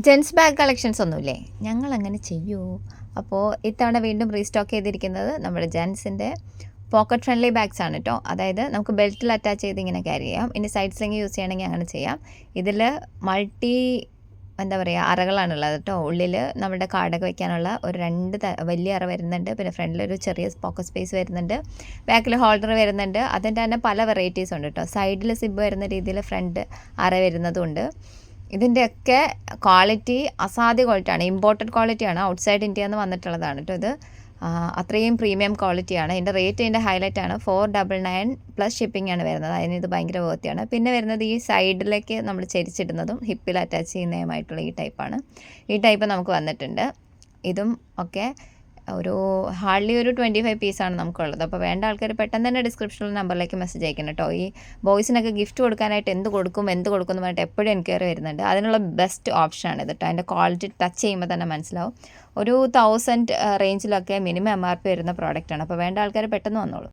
Gents bag collections ഒന്നുമില്ലേ? ഞങ്ങളങ്ങനെ ചെയ്യൂ. അപ്പോൾ ഇത്തവണ വീണ്ടും റീസ്റ്റോക്ക് ചെയ്തിരിക്കുന്നത് നമ്മുടെ ജെൻസിൻ്റെ പോക്കറ്റ് ഫ്രണ്ട്ലി ബാഗ്സ് ആണ് കേട്ടോ. അതായത് നമുക്ക് ബെൽറ്റിൽ അറ്റാച്ച് ചെയ്ത് ഇങ്ങനെ ക്യാരി ചെയ്യാം. ഇനി സൈഡ് സ്ലിങ് യൂസ് ചെയ്യണമെങ്കിൽ അങ്ങനെ ചെയ്യാം. ഇതിൽ മൾട്ടി എന്താ പറയുക അറകളാണുള്ളത് കേട്ടോ. ഉള്ളിൽ നമ്മുടെ കാർഡൊക്കെ വെക്കാനുള്ള ഒരു വലിയ അറ വരുന്നുണ്ട്. പിന്നെ ഫ്രണ്ടിലൊരു ചെറിയ പോക്കറ്റ് സ്പേസ് വരുന്നുണ്ട്. ബാക്കിൽ ഹോൾഡർ വരുന്നുണ്ട്. അതിൻ്റെ തന്നെ പല വെറൈറ്റീസ് ഉണ്ട് കേട്ടോ. സൈഡിൽ സിബ് വരുന്ന രീതിയിൽ ഫ്രണ്ട് അറ വരുന്നതുണ്ട്. ഇതിൻ്റെയൊക്കെ ക്വാളിറ്റി അസാധ്യ ക്വാളിറ്റിയാണ്. ഇമ്പോർട്ടഡ് ക്വാളിറ്റിയാണ്. ഔട്ട്സൈഡ് ഇന്ത്യയിൽ നിന്ന് വന്നിട്ടുള്ളതാണ് കേട്ടോ ഇത്. അത്രയും പ്രീമിയം ക്വാളിറ്റിയാണ്. ഇതിൻ്റെ റേറ്റ് ഇതിൻ്റെ ഹൈലൈറ്റ് ആണ്. 499 പ്ലസ് ഷിപ്പിംഗ് ആണ് വരുന്നത്. അതിന് ഇത് ഭയങ്കര വേർത്തിയാണ്. പിന്നെ വരുന്നത് ഈ സൈഡിലേക്ക് നമ്മൾ ചെരിച്ചിടുന്നതും ഹിപ്പിൽ അറ്റാച്ച് ചെയ്യുന്നതുമായിട്ടുള്ള ഈ ടൈപ്പാണ്. ഈ ടൈപ്പ് നമുക്ക് വന്നിട്ടുണ്ട്. ഇതും ഒക്കെ ഹാർഡ്ലി ഒരു 25 പീസാണ് നമുക്കുള്ളത്. അപ്പോൾ വേണ്ട ആൾക്കാർ പെട്ടെന്ന് തന്നെ ഡിസ്ക്രിപ്ഷനിൽ നമ്പറിലേക്ക് മെസ്സേജ് അയക്കണം കേട്ടോ. ഈ ബോയ്സിനൊക്കെ ഗിഫ്റ്റ് കൊടുക്കാനായിട്ട് എന്ത് കൊടുക്കും എന്ന് പറഞ്ഞിട്ട് എപ്പോഴും എൻക്വയറി വരുന്നുണ്ട്. അതിനുള്ള ബെസ്റ്റ് ഓപ്ഷനാണ് ഇത് കേട്ടോ. അതിൻ്റെ ക്വാളിറ്റി ടച്ച് ചെയ്യുമ്പോൾ തന്നെ മനസ്സിലാവും. ഒരു 1000 റേഞ്ചിലൊക്കെ മിനിമം MRP വരുന്ന പ്രോഡക്റ്റാണ്. അപ്പോൾ വേണ്ട ആൾക്കാർ പെട്ടെന്ന് വന്നോളൂ.